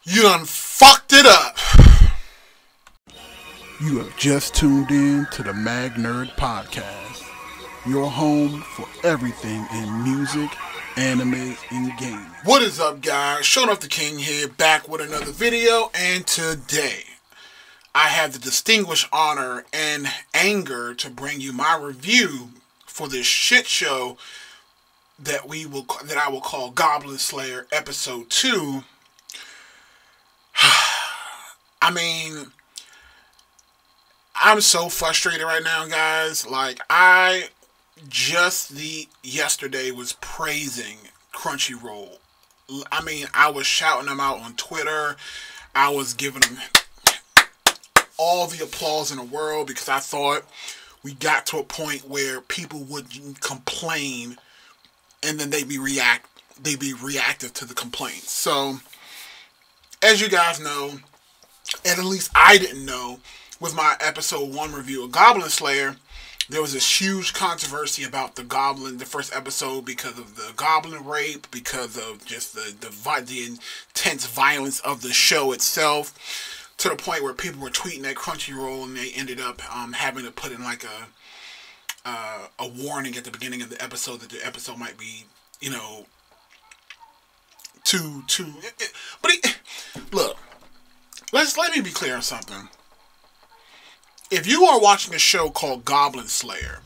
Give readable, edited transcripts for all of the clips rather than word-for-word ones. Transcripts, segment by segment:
You done fucked it up. You have just tuned in to the Mag Nerd Podcast, your home for everything in music, anime, and gaming. What is up, guys? Showing Off the King here, back with another video, and today I have the distinguished honor and anger to bring you my review for this shit show that I will call Goblin Slayer Episode 2. I mean, I'm so frustrated right now, guys. Like, I just yesterday was praising Crunchyroll. I mean, I was shouting them out on Twitter. I was giving them all the applause in the world because I thought we got to a point where people would complain and then they'd be reactive to the complaints. So, as you guys know, and at least I didn't know, with my episode 1 review of Goblin Slayer, there was this huge controversy about the first episode, because of the goblin rape, because of just the intense violence of the show itself, to the point where people were tweeting at Crunchyroll and they ended up having to put in like a warning at the beginning of the episode that the episode might be, you know, look, let me be clear on something. If you are watching a show called Goblin Slayer,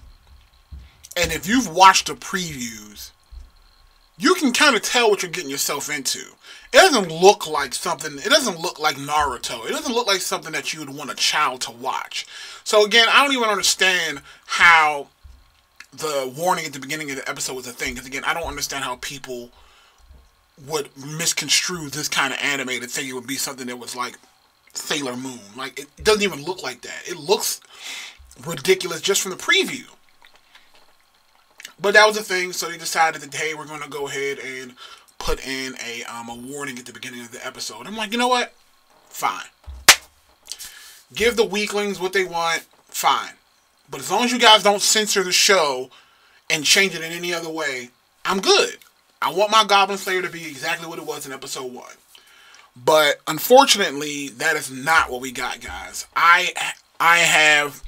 and if you've watched the previews, you can kind of tell what you're getting yourself into. It doesn't look like Naruto. It doesn't look like something that you would want a child to watch. So again, I don't even understand how the warning at the beginning of the episode was a thing. Because again, I don't understand how people would misconstrue this kind of anime to think it would be something that was like Sailor Moon. Like, it doesn't even look like that. It looks ridiculous just from the preview. But that was the thing, so they decided that, hey, we're going to go ahead and put in a warning at the beginning of the episode. I'm like, you know what? Fine. Give the weaklings what they want, fine. But as long as you guys don't censor the show and change it in any other way, I'm good. I want my Goblin Slayer to be exactly what it was in episode 1. But unfortunately, that is not what we got, guys. I have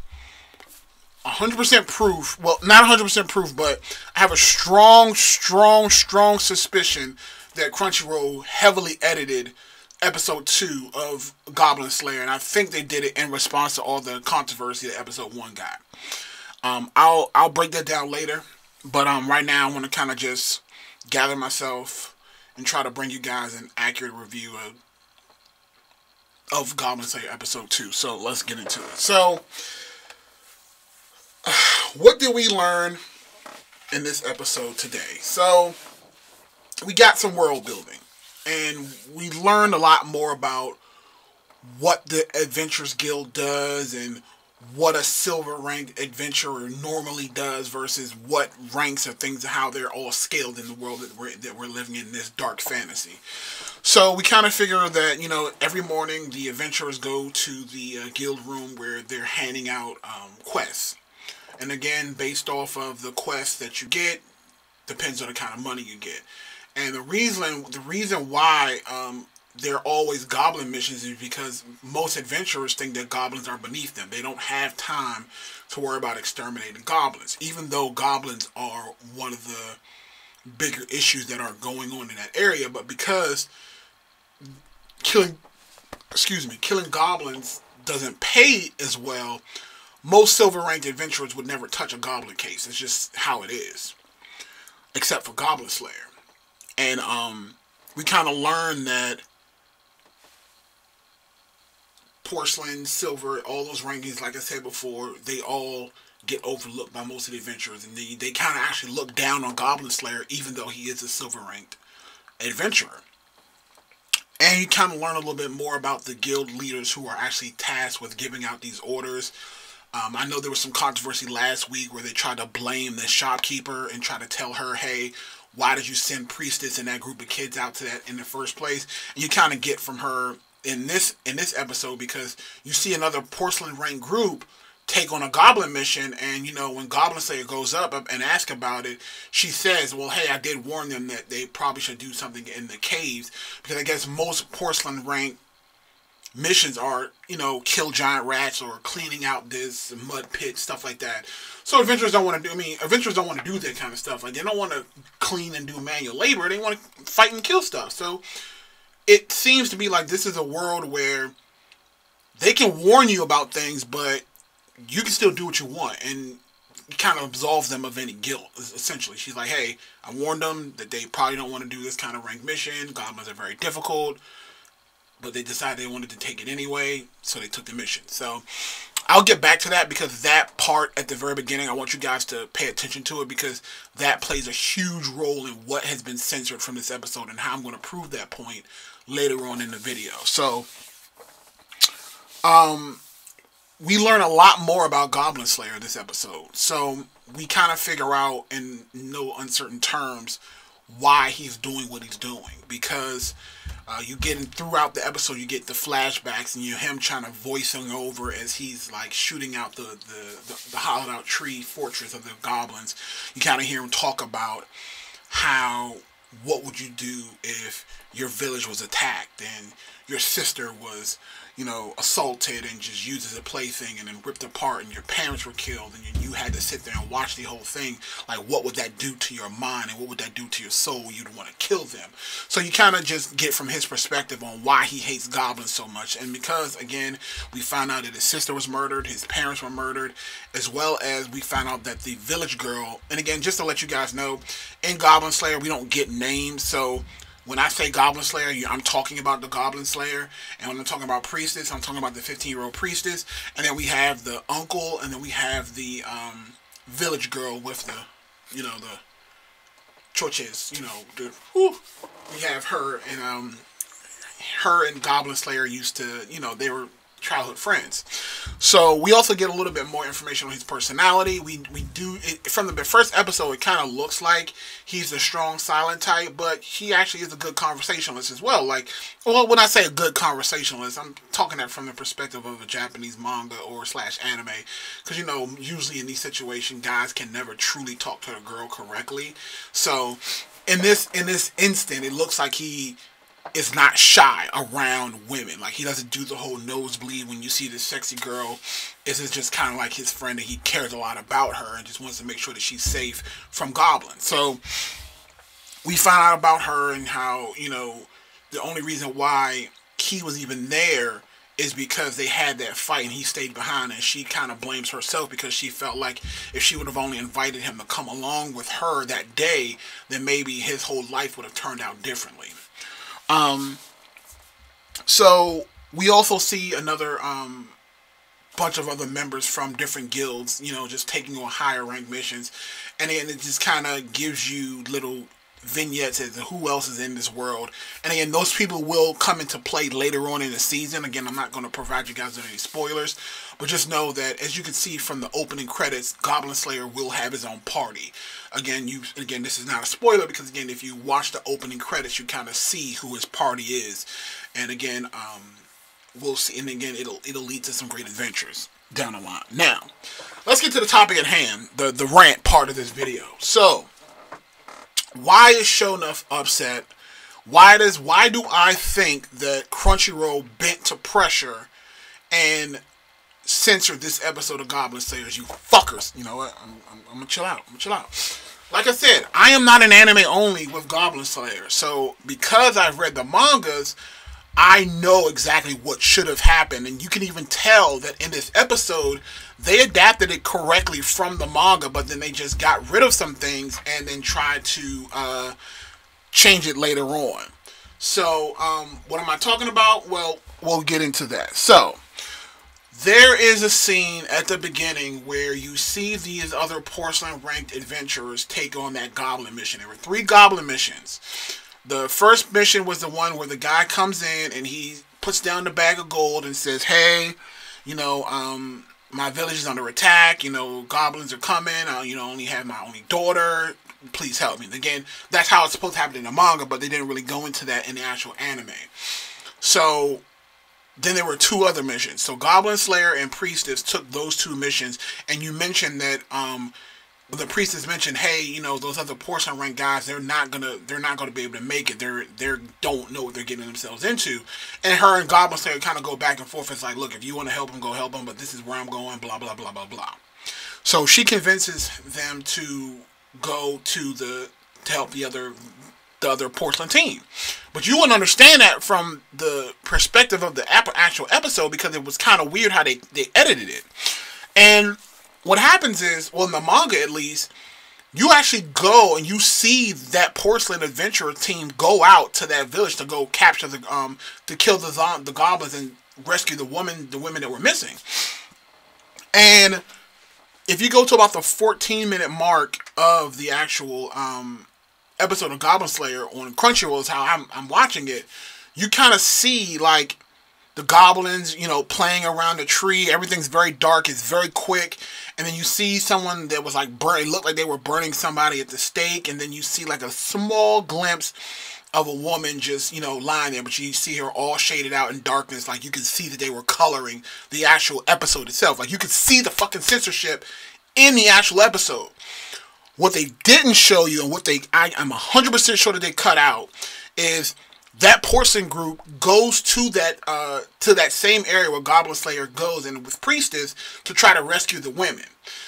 100% proof. Well, not 100% proof, but I have a strong suspicion that Crunchyroll heavily edited episode 2 of Goblin Slayer, and I think they did it in response to all the controversy that episode 1 got. I'll break that down later, but right now I want to kind of just gather myself and try to bring you guys an accurate review of Goblin Slayer Episode 2. So, let's get into it. So, what did we learn in this episode today? So, we got some world building. And we learned a lot more about what the Adventurers Guild does and what a silver ranked adventurer normally does versus what ranks or things, how they're all scaled in the world that we're living in this dark fantasy. So we kind of figure that, you know, every morning the adventurers go to the guild room where they're handing out quests. And again, based off of the quests that you get, depends on the kind of money you get. And the reason why they're always goblin missions is because most adventurers think that goblins are beneath them. They don't have time to worry about exterminating goblins, even though goblins are one of the bigger issues that are going on in that area. But because killing goblins doesn't pay as well, most silver ranked adventurers would never touch a goblin case. It's just how it is, except for Goblin Slayer. And we kind of learned that porcelain, silver, all those rankings, like I said before, they all get overlooked by most of the adventurers. And they kind of actually look down on Goblin Slayer, even though he is a silver ranked adventurer. And you kind of learn a little bit more about the guild leaders who are actually tasked with giving out these orders. I know there was some controversy last week where they tried to blame the shopkeeper and try to tell her, hey, why did you send Priestess and that group of kids out to that in the first place? And you kind of get from her in this episode, because you see another porcelain rank group take on a goblin mission, and when Goblin Slayer goes up and asks about it, she says, well, hey, I did warn them that they probably should do something in the caves, because I guess most porcelain rank missions are, kill giant rats or cleaning out this mud pit, stuff like that. So adventurers don't want to do that kind of stuff. Like, they don't want to clean and do manual labor. They want to fight and kill stuff. So it seems to be like this is a world where they can warn you about things, but you can still do what you want, and kind of absolve them of any guilt, essentially. She's like, hey, I warned them that they probably don't want to do this kind of rank mission. Goblins are very difficult, but they decided they wanted to take it anyway, so they took the mission. So I'll get back to that, because that part at the very beginning, I want you guys to pay attention to it, because that plays a huge role in what has been censored from this episode and how I'm going to prove that point later on in the video. So, we learn a lot more about Goblin Slayer this episode. So we kind of figure out in no uncertain terms why he's doing what he's doing. Because you get throughout the episode, you get the flashbacks and him trying to voicing over as he's like shooting out the hollowed out tree fortress of the goblins. You kind of hear him talk about what would you do if your village was attacked and your sister was, assaulted and just used as a plaything and then ripped apart, and your parents were killed, and you had to sit there and watch the whole thing. Like, what would that do to your mind, and what would that do to your soul? You'd want to kill them. So you kind of just get from his perspective on why he hates goblins so much. And because, again, we found out that his sister was murdered, his parents were murdered, as well as we found out that the village girl, and again, just to let you guys know, in Goblin Slayer, we don't get names, so when I say Goblin Slayer, I'm talking about the Goblin Slayer. And when I'm talking about priestess, I'm talking about the 15-year-old priestess. And then we have the uncle, and then we have the village girl with the choches, we have her, and her and Goblin Slayer used to, they were childhood friends. So we also get a little bit more information on his personality. We do it from the first episode. It kind of looks like he's a strong silent type, but he actually is a good conversationalist as well. Like, well, when I say a good conversationalist, I'm talking that from the perspective of a Japanese manga or / anime, because usually in these situations, guys can never truly talk to a girl correctly. So in this instant, it looks like he is not shy around women. Like, he doesn't do the whole nosebleed when you see this sexy girl. This is just kind of like his friend, and he cares a lot about her and just wants to make sure that she's safe from goblins. So we find out about her and how, the only reason why he was even there is because they had that fight and he stayed behind, and she kind of blames herself because she felt like if she would have only invited him to come along with her that day, then maybe his whole life would have turned out differently. So we also see another bunch of other members from different guilds, just taking on higher rank missions, and then it just kind of gives you little vignettes as to who else is in this world. And again, those people will come into play later on in the season. Again, I'm not going to provide you guys with any spoilers, but just know that, as you can see from the opening credits, Goblin Slayer will have his own party. Again, this is not a spoiler, because again, if you watch the opening credits, you kind of see who his party is. And again, we'll see, and again, it'll lead to some great adventures down the line. Now, let's get to the topic at hand, the rant part of this video. So, why is Shonuff upset? Why do I think that Crunchyroll bent to pressure and censored this episode of Goblin Slayers? You fuckers. You know what? I'm gonna chill out. Like I said, I am not an anime only with Goblin Slayer. So because I've read the mangas, I know exactly what should have happened. And you can even tell that in this episode, they adapted it correctly from the manga, but then they just got rid of some things and then tried to change it later on. So, what am I talking about? Well, we'll get into that. So, there is a scene at the beginning where you see these other porcelain ranked adventurers take on that goblin mission. There were 3 goblin missions. The first mission was the one where the guy comes in and he puts down the bag of gold and says, hey, my village is under attack, goblins are coming, only have my only daughter, please help me. And again, that's how it's supposed to happen in the manga, but they didn't really go into that in the actual anime. So, then there were 2 other missions. So Goblin Slayer and Priestess took those 2 missions, and you mentioned that the Priestess mentioned, hey, you know, those other porcelain rank guys, they're not gonna be able to make it. They don't know what they're getting themselves into. And her and Goblin Slayer kind of go back and forth. It's like, look, if you want to help them, go help them, but this is where I'm going. Blah blah blah blah blah. So she convinces them to go to help the other porcelain team. But you wouldn't understand that from the perspective of the actual episode, because it was kind of weird how they edited it. And what happens is, well, in the manga at least, you actually go and you see that porcelain adventurer team go out to that village to go capture to kill the goblins and rescue the women that were missing. And if you go to about the 14-minute mark of the actual episode of Goblin Slayer on Crunchyroll, is how I'm watching it, you kind of see like the goblins, you know, playing around the tree. Everything's very dark. It's very quick. And then you see someone that was like burning, looked like they were burning somebody at the stake. And then you see like a small glimpse of a woman just, you know, lying there. But you see her all shaded out in darkness. Like you can see that they were coloring the actual episode itself. Like you could see the fucking censorship in the actual episode. What they didn't show you, and what I'm 100% sure that they cut out, is that porcelain group goes to that same area where Goblin Slayer goes, and with Priestess, to try to rescue the women.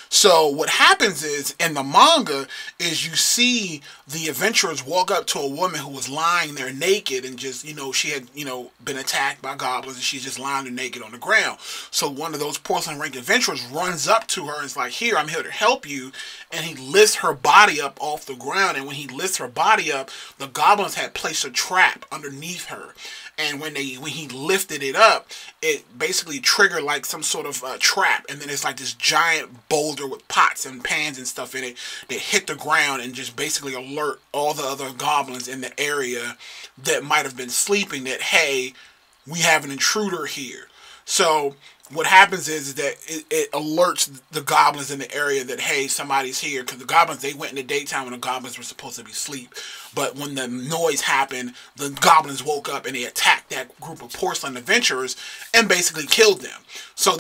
So what happens is, in the manga, is you see the adventurers walk up to a woman who was lying there naked, and just, you know, she had, you know, been attacked by goblins, and she's just lying there naked on the ground. So one of those porcelain rank adventurers runs up to her and is like, here, I'm here to help you. And he lifts her body up off the ground, and when he lifts her body up, the goblins had placed a trap underneath her. And when he lifted it up, it basically triggered like some sort of trap. And then it's like this giant boulder with pots and pans and stuff in it that hit the ground and just basically alert all the other goblins in the area that might have been sleeping that, hey, we have an intruder here. So what happens is that it alerts the goblins in the area that, hey, somebody's here. Because the goblins, they went in the daytime when the goblins were supposed to be asleep. But when the noise happened, the goblins woke up and they attacked that group of porcelain adventurers and basically killed them. So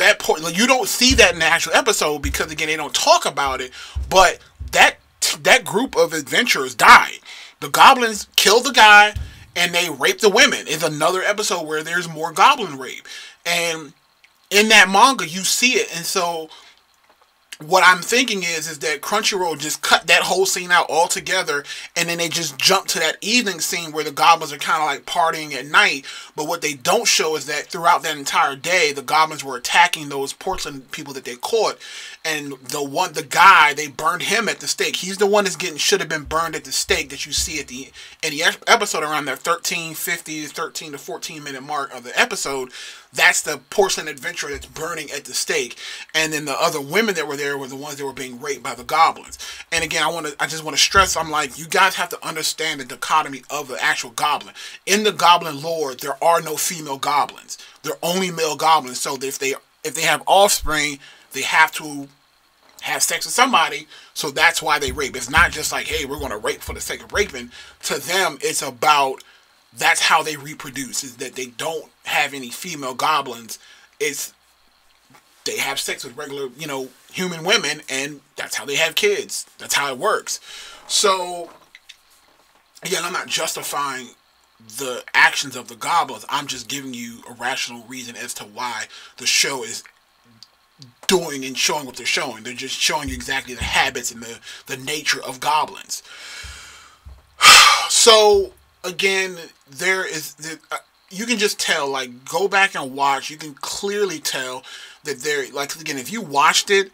you don't see that in the actual episode because, again, they don't talk about it. But that group of adventurers died. The goblins killed the guy and they raped the women. It's another episode where there's more goblin rape. And in that manga, you see it. And so what I'm thinking is that Crunchyroll just cut that whole scene out altogether, and then they just jump to that evening scene where the goblins are kind of like partying at night. But what they don't show is that throughout that entire day, the goblins were attacking those porcelain people that they caught. And the guy, they burned him at the stake. He's the one that should have been burned at the stake that you see in the episode around that 13 to 14 minute mark of the episode. That's the porcelain adventurer that's burning at the stake. And then the other women that were there were the ones that were being raped by the goblins. And again, I just want to stress, I'm like, you guys have to understand the dichotomy of the actual goblin. In the goblin lore, there are no female goblins. They're only male goblins. So if they have offspring, they have to have sex with somebody, so that's why they rape. It's not just like, hey, we're going to rape for the sake of raping. To them, it's about, that's how they reproduce, is that they don't have any female goblins. It's, they have sex with regular, you know, human women, and that's how they have kids. That's how it works. So, again, I'm not justifying the actions of the goblins. I'm just giving you a rational reason as to why the show is doing and showing what they're showing. They're just showing you exactly the habits and the nature of goblins. So again, you can just tell, like, go back and watch, you can clearly tell that they're, like, again, if you watched it,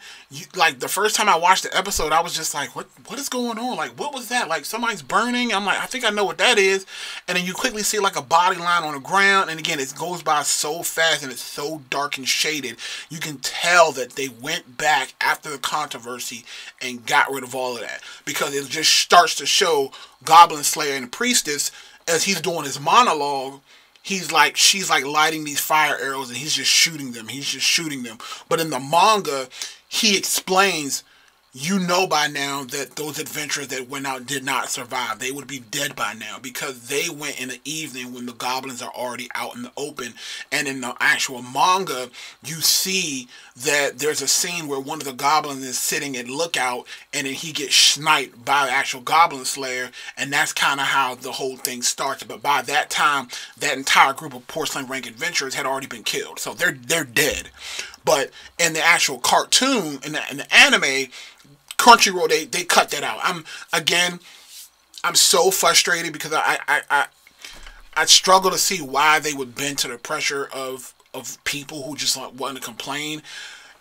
like, the first time I watched the episode, I was just like, what is going on? Like, what was that? Like, somebody's burning? I'm like, I think I know what that is. And then you quickly see, like, a body line on the ground, and again, it goes by so fast, and it's so dark and shaded. You can tell that they went back after the controversy and got rid of all of that, because it just starts to show Goblin Slayer and the Priestess, as he's doing his monologue, she's like lighting these fire arrows and he's just shooting them. But in the manga, he explains you know by now that those adventurers that went out did not survive. They would be dead by now because they went in the evening when the goblins are already out in the open. And in the actual manga, you see that there's a scene where one of the goblins is sitting at lookout and then he gets sniped by the actual Goblin Slayer. And that's kind of how the whole thing starts. But by that time, that entire group of porcelain rank adventurers had already been killed. So they're dead. But in the actual cartoon, in the anime, Crunchyroll, they cut that out. I'm so frustrated because I struggle to see why they would bend to the pressure of people who just want to complain.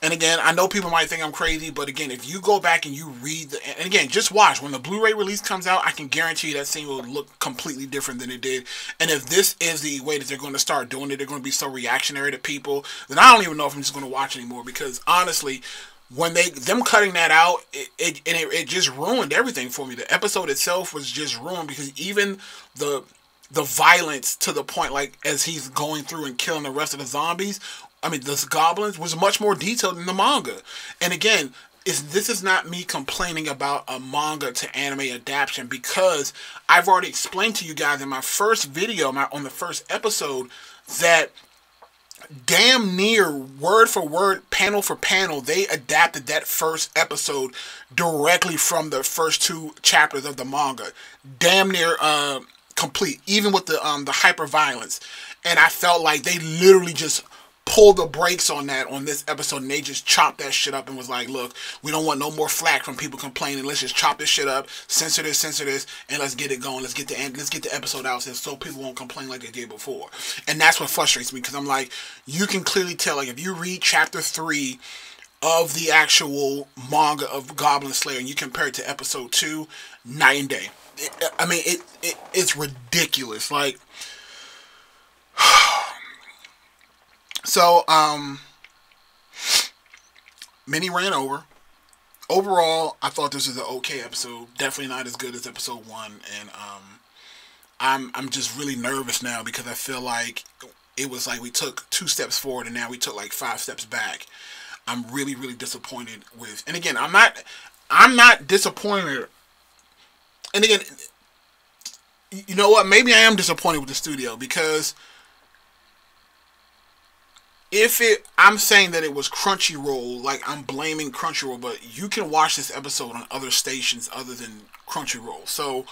And again, I know people might think I'm crazy, but again, if you go back and you read and again, just watch when the Blu-ray release comes out, I can guarantee you that scene will look completely different than it did. And if this is the way that they're going to start doing it, they're going to be so reactionary to people, then I don't even know if I'm just going to watch anymore because honestly, when them cutting that out, it just ruined everything for me. The episode itself was just ruined because even the violence to the point, like as he's going through and killing the rest of the zombies, I mean the goblins, was much more detailed in the manga. And again, this is not me complaining about a manga to anime adaptation because I've already explained to you guys in my first video, on the first episode, that damn near word for word, panel for panel, they adapted that first episode directly from the first 2 chapters of the manga. Damn near complete, even with the hyper violence. And I felt like they literally just pulled the brakes on that on this episode, and they just chopped that shit up and was like, look, we don't want no more flack from people complaining. Let's just chop this shit up, censor this, and let's get it going. Let's get the episode out so people won't complain like they did before. And that's what frustrates me because I'm like, you can clearly tell, like if you read chapter 3 of the actual manga of Goblin Slayer and you compare it to episode 2, night and day. It's ridiculous. Like, so, mini ran over. Overall, I thought this was an okay episode. Definitely not as good as episode 1. And, I'm just really nervous now because I feel like it was like we took 2 steps forward and now we took like 5 steps back. I'm really, really disappointed with, and again, I'm not disappointed. And again, you know what? Maybe I am disappointed with the studio because I'm saying that it was Crunchyroll, like I'm blaming Crunchyroll, but you can watch this episode on other stations other than Crunchyroll. So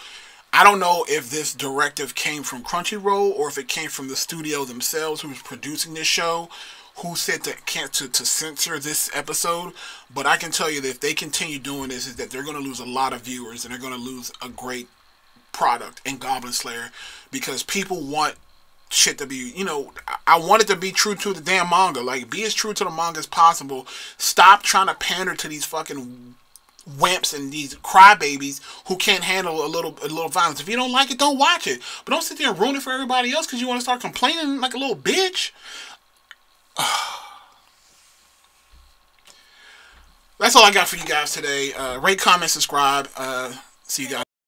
I don't know if this directive came from Crunchyroll or if it came from the studio themselves who was producing this show, who said to censor this episode. But I can tell you that if they continue doing this, is that they're going to lose a lot of viewers and they're going to lose a great product in Goblin Slayer because people want shit to be, I want it to be true to the damn manga. Like, be as true to the manga as possible. Stop trying to pander to these fucking wimps and these crybabies who can't handle a little violence. If you don't like it, don't watch it. But don't sit there and ruin it for everybody else because you want to start complaining like a little bitch. That's all I got for you guys today. Rate, comment, subscribe. See you guys.